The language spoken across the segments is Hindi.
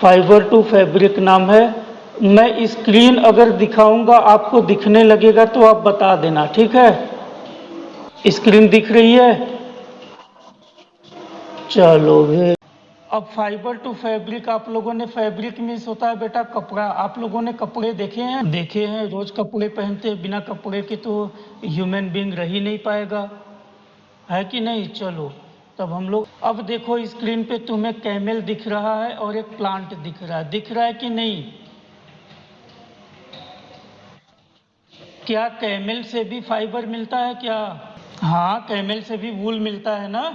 फाइबर टू फैब्रिक नाम है। मैं स्क्रीन अगर दिखाऊंगा आपको दिखने लगेगा तो आप बता देना, ठीक है। स्क्रीन दिख रही है? चलो फिर। अब फाइबर टू फैब्रिक, आप लोगों ने, फैब्रिक मीन्स होता है बेटा कपड़ा। आप लोगों ने कपड़े देखे हैं, रोज कपड़े पहनते हैं। बिना कपड़े के तो ह्यूमन बीइंग रह ही नहीं पाएगा, है कि नहीं। चलो तब हम लोग, अब देखो स्क्रीन पे तुम्हें कैमल दिख रहा है और एक प्लांट दिख रहा है कि नहीं। क्या कैमल से भी फाइबर मिलता है क्या? हाँ, कैमल से भी वूल मिलता है ना।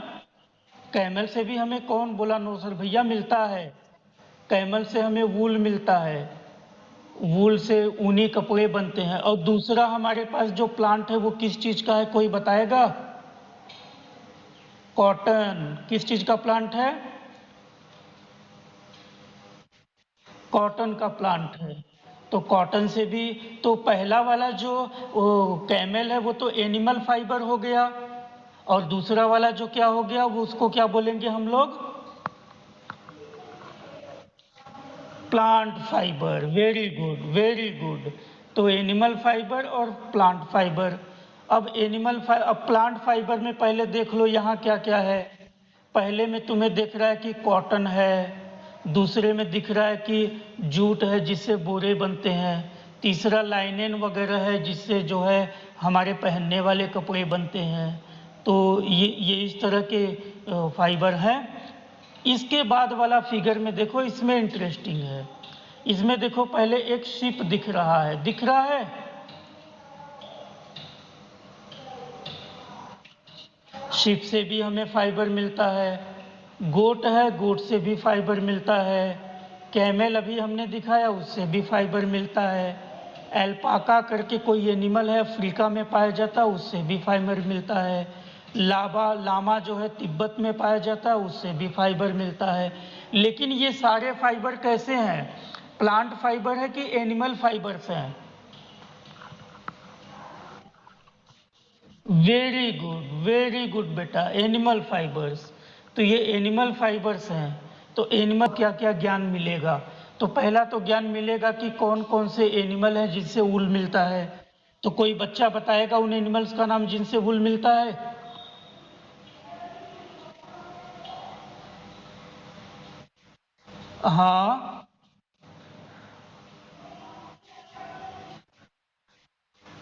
कैमल से भी हमें, कौन बोला नो सर भैया, मिलता है। कैमल से हमें वूल मिलता है। वूल से ऊनी कपड़े बनते हैं। और दूसरा हमारे पास जो प्लांट है वो किस चीज का है, कोई बताएगा? कॉटन। किस चीज का प्लांट है? कॉटन का प्लांट है। तो कॉटन से भी, तो पहला वाला जो कैमल है वो तो एनिमल फाइबर हो गया। और दूसरा वाला जो क्या हो गया, वो उसको क्या बोलेंगे हम लोग? Plant fibre. Very good, very good. तो एनिमल फाइबर और प्लांट फाइबर। अब प्लांट फाइबर में पहले देख लो यहाँ क्या क्या है। पहले में तुम्हें दिख रहा है कि कॉटन है। दूसरे में दिख रहा है कि जूट है जिससे बोरे बनते हैं। तीसरा लाइनेन वगैरह है जिससे जो है हमारे पहनने वाले कपड़े बनते हैं। तो ये इस तरह के फाइबर हैं। इसके बाद वाला फिगर में देखो, इसमें इंटरेस्टिंग है। इसमें देखो पहले एक शिप दिख रहा है, दिख रहा है। शिप से भी हमें फाइबर मिलता है। गोट है, गोट से भी फाइबर मिलता है। कैमल अभी हमने दिखाया, उससे भी फाइबर मिलता है। एल्पाका करके कोई एनिमल है, अफ्रीका में पाया जाता है, उससे भी फाइबर मिलता है। लामा जो है तिब्बत में पाया जाता है, उससे भी फाइबर मिलता है। लेकिन ये सारे फाइबर कैसे हैं? प्लांट फाइबर है कि एनिमल फाइबर्स हैं? वेरी गुड बेटा, एनिमल फाइबर्स। तो ये एनिमल फाइबर्स हैं। तो एनिमल क्या क्या ज्ञान मिलेगा? तो पहला तो ज्ञान मिलेगा कि कौन कौन से एनिमल हैं जिनसे वूल मिलता है। तो कोई बच्चा बताएगा उन एनिमल्स का नाम जिनसे वूल मिलता है? हाँ,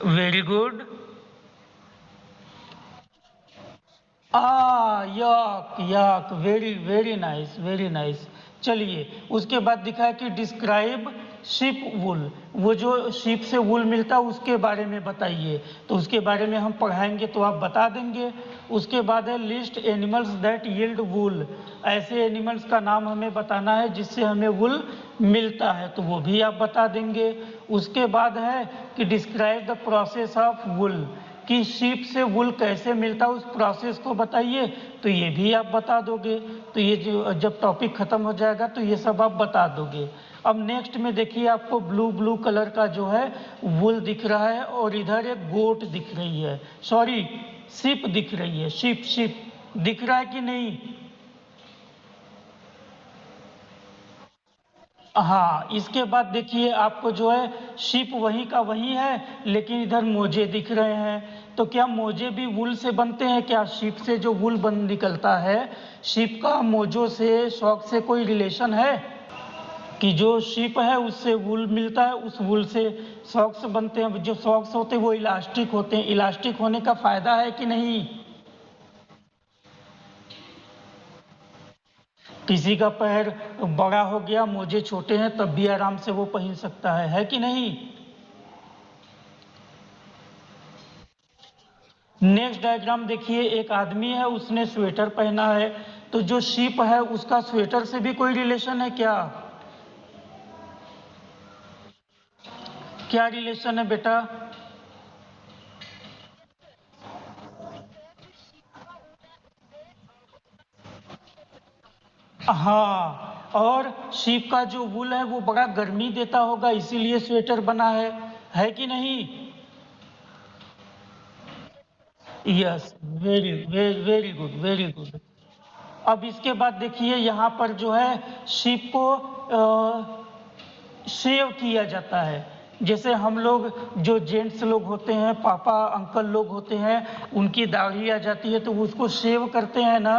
very good. Yak yak, very very nice, very nice. चलिए, उसके बाद दिखा है कि डिस्क्राइब शिप वुल। वो जो शिप से वुल मिलता है उसके बारे में बताइए। तो उसके बारे में हम पढ़ाएंगे तो आप बता देंगे। उसके बाद है लिस्ट एनिमल्स दैट यील्ड वुल। ऐसे एनिमल्स का नाम हमें बताना है जिससे हमें वुल मिलता है, तो वो भी आप बता देंगे। उसके बाद है कि describe the process of wool, कि शीप से वुल कैसे मिलता है उस प्रोसेस को बताइए। तो ये भी आप बता दोगे। तो ये जो जब टॉपिक खत्म हो जाएगा तो ये सब आप बता दोगे। अब नेक्स्ट में देखिए, आपको ब्लू ब्लू कलर का जो है वुल दिख रहा है और इधर एक गोट दिख रही है, सॉरी शिप दिख रही है। शिप शिप दिख रहा है कि नहीं? हाँ, इसके बाद देखिए आपको जो है शिप वहीं का वहीं है, लेकिन इधर मोजे दिख रहे हैं। तो क्या मोजे भी वूल से बनते हैं क्या? शिप से जो वूल बन निकलता है, शिप का मोजों से, शॉक से कोई रिलेशन है? कि जो शिप है उससे वूल मिलता है, उस वूल से सॉक्स बनते हैं। जो सॉक्स होते हैं वो इलास्टिक होते हैं। इलास्टिक होने का फायदा है कि नहीं? किसी का पैर बड़ा हो गया, मोजे छोटे हैं, तब भी आराम से वो पहन सकता है कि नहीं? नेक्स्ट डायग्राम देखिए, एक आदमी है, उसने स्वेटर पहना है। तो जो शीप है उसका स्वेटर से भी कोई रिलेशन है क्या? क्या रिलेशन है बेटा? हाँ, और शीप का जो वूल है वो बड़ा गर्मी देता होगा, इसीलिए स्वेटर बना है कि नहीं? Yes, very very very good, very good. अब इसके बाद देखिए यहाँ पर जो है शिप को शेव किया जाता है। जैसे हम लोग जो जेंट्स लोग होते हैं, पापा अंकल लोग होते हैं, उनकी दाढ़ी आ जाती है तो उसको शेव करते हैं ना।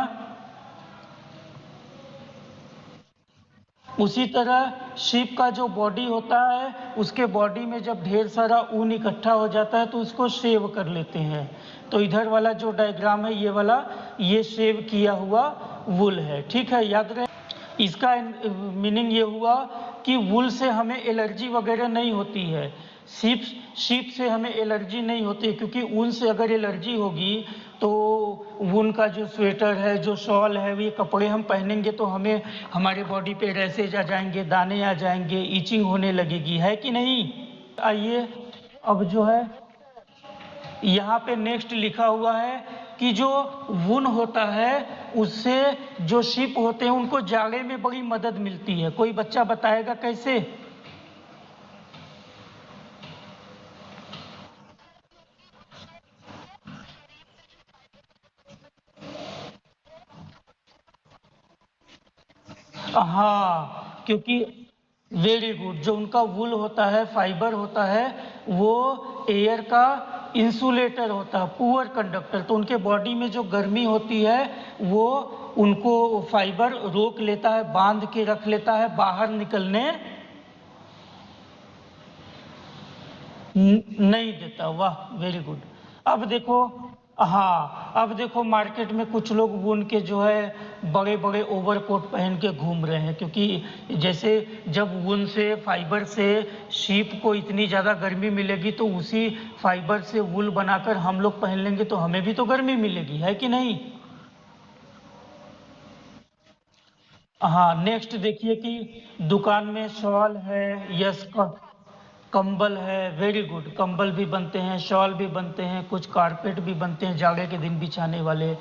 उसी तरह शीप का जो बॉडी होता है, उसके बॉडी में जब ढेर सारा ऊन इकट्ठा हो जाता है तो उसको शेव कर लेते हैं। तो इधर वाला जो डायग्राम है, ये वाला, ये शेव किया हुआ वुल है। ठीक है, याद रहे। इसका मीनिंग ये हुआ कि वुल से हमें एलर्जी वगैरह नहीं होती है। शीप शीप से हमें एलर्जी नहीं होती, क्योंकि ऊन से अगर एलर्जी होगी तो ऊन का जो स्वेटर है, जो शॉल है, ये कपड़े हम पहनेंगे तो हमें हमारे बॉडी पे रैसेज आ जाएंगे, दाने आ जाएंगे, ईचिंग होने लगेगी, है कि नहीं। आइए अब जो है यहाँ पे नेक्स्ट लिखा हुआ है कि जो वुल होता है उससे जो शिप होते हैं उनको जाड़े में बड़ी मदद मिलती है। कोई बच्चा बताएगा कैसे? हाँ, क्योंकि वेरी गुड, जो उनका वुल होता है, फाइबर होता है, वो एयर का इंसुलेटर होता है, पुअर कंडक्टर। तो उनके बॉडी में जो गर्मी होती है वो उनको फाइबर रोक लेता है, बांध के रख लेता है, बाहर निकलने नहीं देता। वाह, वेरी गुड। अब देखो, हाँ, अब देखो मार्केट में कुछ लोग ऊन के जो है बड़े बड़े ओवरकोट पहन के घूम रहे हैं, क्योंकि जैसे जब ऊन से, फाइबर से शीप को इतनी ज़्यादा गर्मी मिलेगी तो उसी फाइबर से वूल बनाकर हम लोग पहन लेंगे तो हमें भी तो गर्मी मिलेगी, है कि नहीं। हाँ, नेक्स्ट देखिए कि दुकान में शॉल है, यस, कंबल है, वेरी गुड, कंबल भी बनते हैं, शॉल भी बनते हैं, कुछ कारपेट भी बनते हैं जाड़े के दिन बिछाने वाले।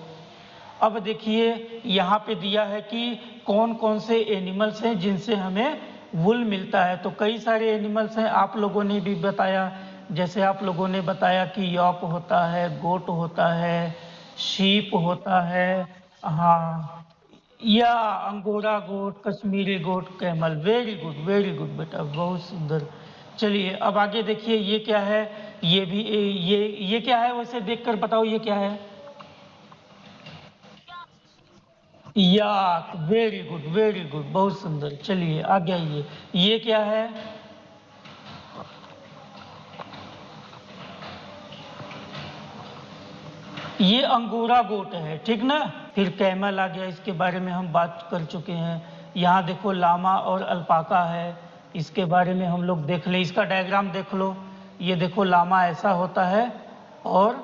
अब देखिए यहाँ पे दिया है कि कौन कौन से एनिमल्स हैं जिनसे हमें वुल मिलता है। तो कई सारे एनिमल्स हैं, आप लोगों ने भी बताया। जैसे आप लोगों ने बताया कि यॉक होता है, गोट होता है, शीप होता है, हाँ, या अंगोरा गोट, कश्मीरी गोट, कैमल। वेरी गुड बेटा, बहुत सुंदर। चलिए अब आगे देखिए, ये क्या है। ये भी ये क्या है, वैसे देखकर बताओ ये क्या है। याक, वेरी गुड, बहुत सुंदर। चलिए आगे आइए, ये क्या है। ये अंगोरा गोट है, ठीक ना। फिर कैमल आ गया, इसके बारे में हम बात कर चुके हैं। यहाँ देखो लामा और अल्पाका है, इसके बारे में हम लोग देख ले। इसका डायग्राम देख लो। ये देखो लामा ऐसा होता है और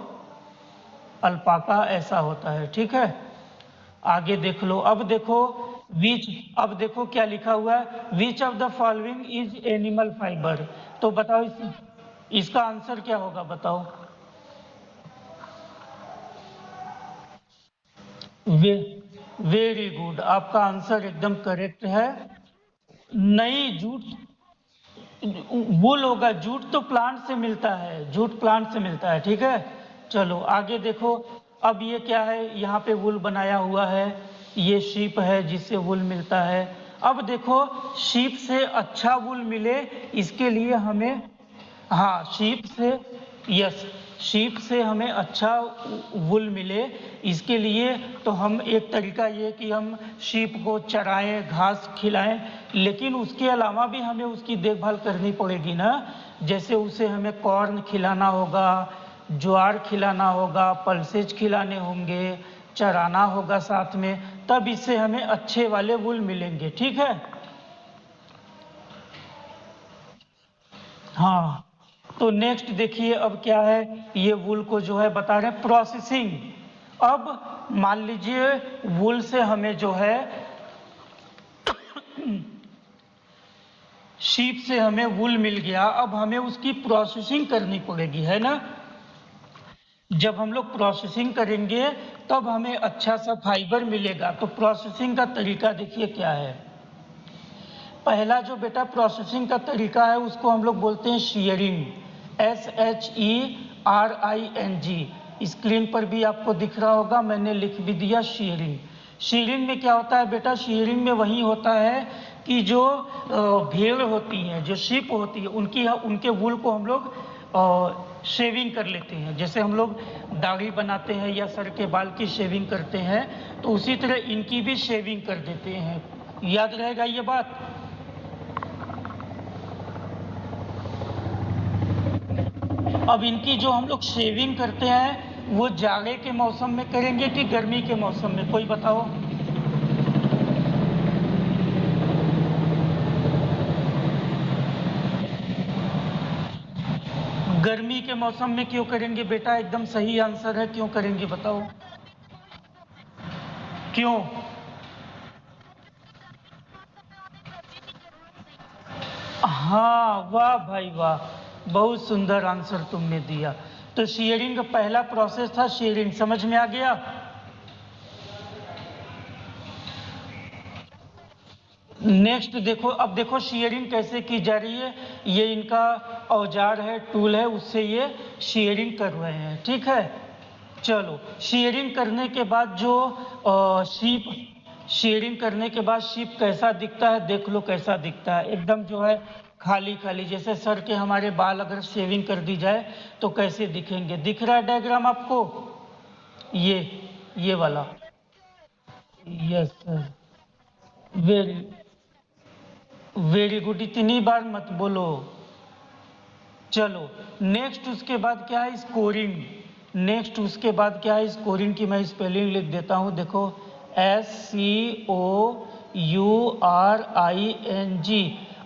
अल्पाका ऐसा होता है, ठीक है। आगे देख लो। अब देखो विच, अब देखो क्या लिखा हुआ है, which of the following is animal fibre. तो बताओ इसका आंसर क्या होगा, बताओ। वे वेरी गुड, आपका आंसर एकदम करेक्ट है। नहीं, जूट वुल होगा, जूट तो प्लांट से मिलता है, जूट प्लांट से मिलता है, ठीक है। चलो आगे देखो। अब ये क्या है, यहाँ पे वुल बनाया हुआ है, ये शीप है जिससे वुल मिलता है। अब देखो, शीप से अच्छा वुल मिले इसके लिए हमें, हाँ, शीप से, यस, शीप से हमें अच्छा वुल मिले इसके लिए तो हम, एक तरीका ये कि हम शीप को चराएं, घास खिलाएं, लेकिन उसके अलावा भी हमें उसकी देखभाल करनी पड़ेगी ना। जैसे उसे हमें कॉर्न खिलाना होगा, ज्वार खिलाना होगा, पल्सेज खिलाने होंगे, चराना होगा साथ में, तब इससे हमें अच्छे वाले वुल मिलेंगे, ठीक है। हाँ, तो नेक्स्ट देखिए अब क्या है। ये वुल को जो है बता रहे हैं प्रोसेसिंग। अब मान लीजिए वुल से हमें जो है शीप से हमें वुल मिल गया, अब हमें उसकी प्रोसेसिंग करनी पड़ेगी, है ना। जब हम लोग प्रोसेसिंग करेंगे तब हमें अच्छा सा फाइबर मिलेगा। तो प्रोसेसिंग का तरीका देखिए क्या है। पहला जो बेटा प्रोसेसिंग का तरीका है उसको हम लोग बोलते हैं शीयरिंग, SHERING। स्क्रीन पर भी आपको दिख रहा होगा, मैंने लिख भी दिया शीयरिंग। शीयरिंग में क्या होता है बेटा, शीयरिंग में वही होता है कि जो भेड़ होती हैं, जो शीप होती है, उनके वूल को हम लोग शेविंग कर लेते हैं। जैसे हम लोग दाढ़ी बनाते हैं या सर के बाल की शेविंग करते हैं, तो उसी तरह इनकी भी शेविंग कर देते हैं। याद रहेगा ये बात। अब इनकी जो हम लोग शेविंग करते हैं वो जाड़े के मौसम में करेंगे कि गर्मी के मौसम में, कोई बताओ। गर्मी के मौसम में क्यों करेंगे बेटा? एकदम सही आंसर है, क्यों करेंगे बताओ, क्यों? हाँ, वाह भाई वाह, बहुत सुंदर आंसर तुमने दिया। तो शेयरिंग का पहला प्रोसेस था शेयरिंग, समझ में आ गया। नेक्स्ट देखो, अब देखो शेयरिंग कैसे की जा रही है। ये इनका औजार है, टूल है, उससे ये शेयरिंग कर रहे हैं, ठीक है। चलो, शेयरिंग करने के बाद जो शीप शेयरिंग करने के बाद शीप कैसा दिखता है, देख लो कैसा दिखता है। एकदम जो है खाली खाली, जैसे सर के हमारे बाल अगर शेविंग कर दी जाए तो कैसे दिखेंगे। दिख रहा है डायग्राम आपको? ये वाला। Yes sir, very very good. इतनी बार मत बोलो। चलो, नेक्स्ट उसके बाद क्या है? स्कोरिंग। नेक्स्ट उसके बाद क्या है? स्कोरिंग की मैं स्पेलिंग लिख देता हूं, देखो, SCOURING।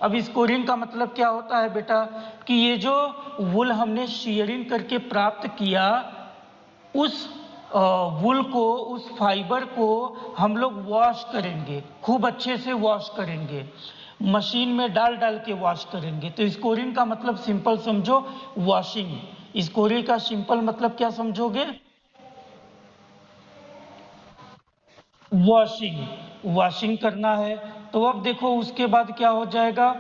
अब स्कोरिंग का मतलब क्या होता है बेटा? कि ये जो वुल हमने शेयरिंग करके प्राप्त किया, उस वुल को, उस फाइबर को हम लोग वॉश करेंगे, खूब अच्छे से वॉश करेंगे, मशीन में डाल डाल के वॉश करेंगे। तो स्कोरिंग का मतलब सिंपल समझो, वॉशिंग। स्कोरिंग का सिंपल मतलब क्या समझोगे? वॉशिंग। वॉशिंग करना है। तो अब देखो उसके बाद क्या हो जाएगा।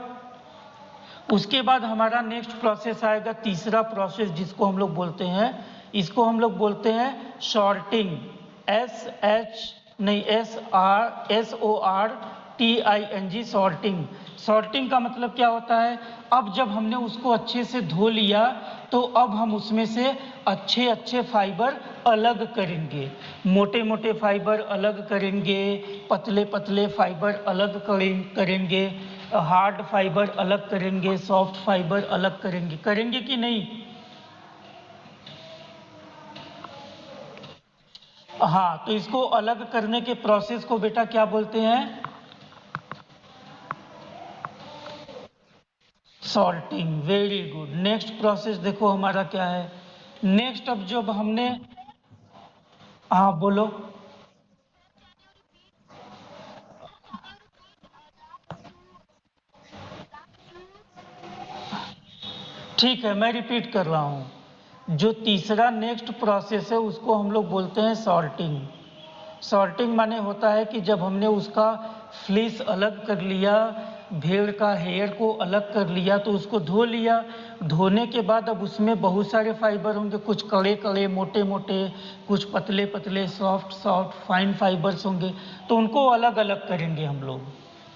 उसके बाद हमारा नेक्स्ट प्रोसेस आएगा, तीसरा प्रोसेस, जिसको हम लोग बोलते हैं, इसको हम लोग बोलते हैं सॉर्टिंग। SORTING, sorting. सॉर्टिंग का मतलब क्या होता है? अब जब हमने उसको अच्छे से धो लिया, तो अब हम उसमें से अच्छे अच्छे फाइबर अलग करेंगे। मोटे मोटे फाइबर अलग करेंगे, पतले पतले फाइबर अलग करेंगे, हार्ड फाइबर अलग करेंगे, सॉफ्ट फाइबर अलग करेंगे। करेंगे कि नहीं? हाँ, तो इसको अलग करने के प्रोसेस को बेटा क्या बोलते हैं? Sorting. Very good. Next process देखो हमारा क्या है। नेक्स्ट, अब जब हमने, हाँ बोलो। ठीक है, मैं रिपीट कर रहा हूँ। जो तीसरा नेक्स्ट प्रोसेस है उसको हम लोग बोलते हैं सॉर्टिंग। सॉर्टिंग माने होता है कि जब हमने उसका फ्लीस अलग कर लिया, भेड़ का हेयर को अलग कर लिया, तो उसको धो लिया। धोने के बाद अब उसमें बहुत सारे फाइबर होंगे, कुछ कड़े कड़े, मोटे मोटे, कुछ पतले पतले, सॉफ्ट सॉफ्ट, फाइन फाइबर्स होंगे। तो उनको अलग अलग करेंगे हम लोग,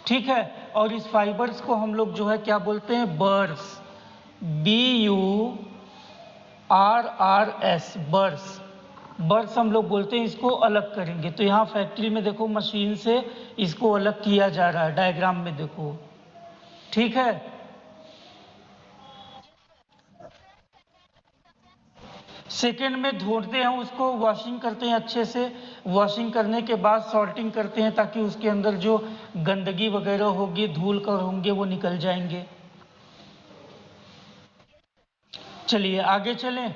ठीक है। और इस फाइबर्स को हम लोग जो है क्या बोलते हैं? बर्स। BURRS, बर्स। बर्स हम लोग बोलते हैं। इसको अलग करेंगे। तो यहाँ फैक्ट्री में देखो मशीन से इसको अलग किया जा रहा है, डायग्राम में देखो, ठीक है। सेकेंड में धोते हैं उसको, वॉशिंग करते हैं अच्छे से। वॉशिंग करने के बाद सॉर्टिंग करते हैं, ताकि उसके अंदर जो गंदगी वगैरह होगी, धूल कण होंगे, वो निकल जाएंगे। चलिए आगे चलें।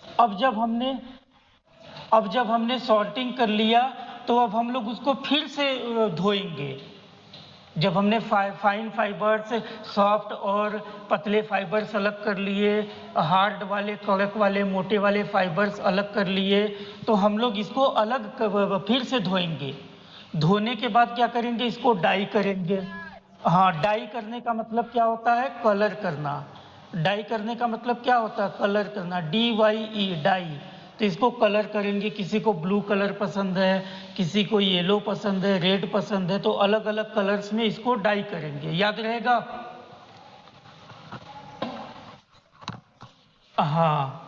अब जब हमने अब जब हमने सॉर्टिंग कर लिया, तो अब हम लोग उसको फिर से धोएंगे। जब हमने फाइन फाइबर्स, सॉफ्ट और पतले फाइबर्स अलग कर लिए, हार्ड वाले, कड़क वाले, मोटे वाले फाइबर्स अलग कर लिए, तो हम लोग इसको फिर से धोएंगे। धोने के बाद क्या करेंगे? इसको डाई करेंगे। हाँ, डाई करने का मतलब क्या होता है? कलर करना। डाई करने का मतलब क्या होता है? कलर करना। DYE, dye. तो इसको कलर करेंगे, किसी को ब्लू कलर पसंद है, किसी को येलो पसंद है, रेड पसंद है, तो अलग अलग कलर्स में इसको डाई करेंगे। याद रहेगा? हाँ,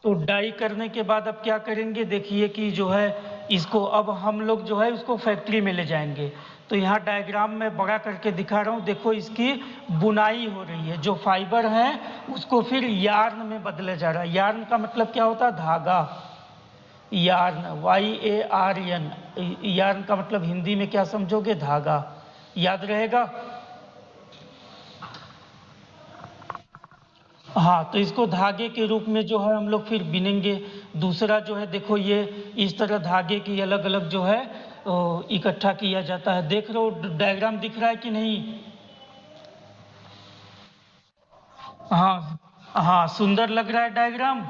तो डाई करने के बाद अब क्या करेंगे, देखिए कि जो है इसको अब हम लोग जो है उसको फैक्ट्री में ले जाएंगे। तो यहाँ डायग्राम में बड़ा करके दिखा रहा हूँ, देखो इसकी बुनाई हो रही है, जो फाइबर है उसको फिर यार्न में बदला जा रहा है। यार्न का मतलब क्या होता है? धागा। यार्न, YARN, यार्न का मतलब हिंदी में क्या समझोगे? धागा। याद रहेगा? हाँ, तो इसको धागे के रूप में जो है हम लोग फिर बिनेंगे। दूसरा जो है देखो, ये इस तरह धागे की अलग अलग जो है इकट्ठा किया जाता है। देख रहे हो डायग्राम दिख रहा है कि नहीं? हाँ हाँ, सुंदर लग रहा है डायग्राम।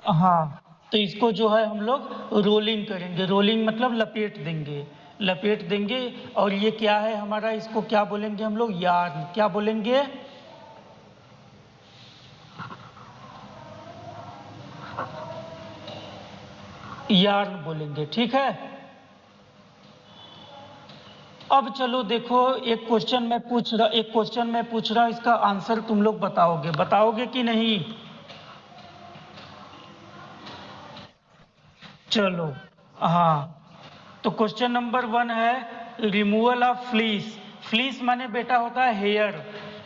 हाँ, तो इसको जो है हम लोग रोलिंग करेंगे। रोलिंग मतलब लपेट देंगे, लपेट देंगे। और ये क्या है हमारा, इसको क्या बोलेंगे हम लोग? यार्न। क्या बोलेंगे? यार्न बोलेंगे, ठीक है। अब चलो देखो, एक क्वेश्चन मैं पूछ रहा हूँ, इसका आंसर तुम लोग बताओगे, बताओगे कि नहीं? चलो, हाँ, तो क्वेश्चन नंबर 1 है रिमूवल ऑफ फ्लीस। फ्लीस माने बेटा होता है हेयर।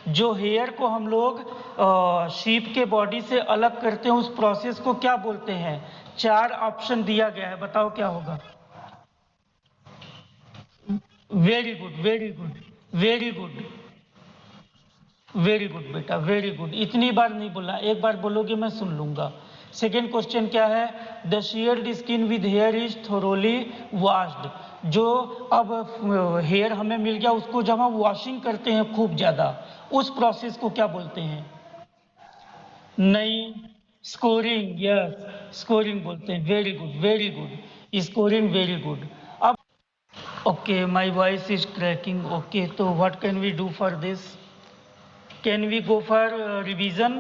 जो हेयर को हम लोग शीप के बॉडी से अलग करते हैं, उस प्रोसेस को क्या बोलते हैं? 4 ऑप्शन दिया गया है, बताओ क्या होगा? Very good, very good, very good, very good बेटा, वेरी गुड। इतनी बार नहीं बोलना, एक बार बोलोगे मैं सुन लूंगा। सेकेंड क्वेश्चन क्या है? The shared skin with here is thoroughly washed. जो अब हेयर हमें मिल गया, उसको जब हम वॉशिंग करते हैं खूब ज्यादा, उस प्रोसेस को क्या बोलते हैं? नहीं, स्कोरिंग, यस, स्कोरिंग बोलते हैं। Very good, very good, scoring, very good. अब okay, my voice is cracking. Okay, तो what can we do for this? Can we go for revision?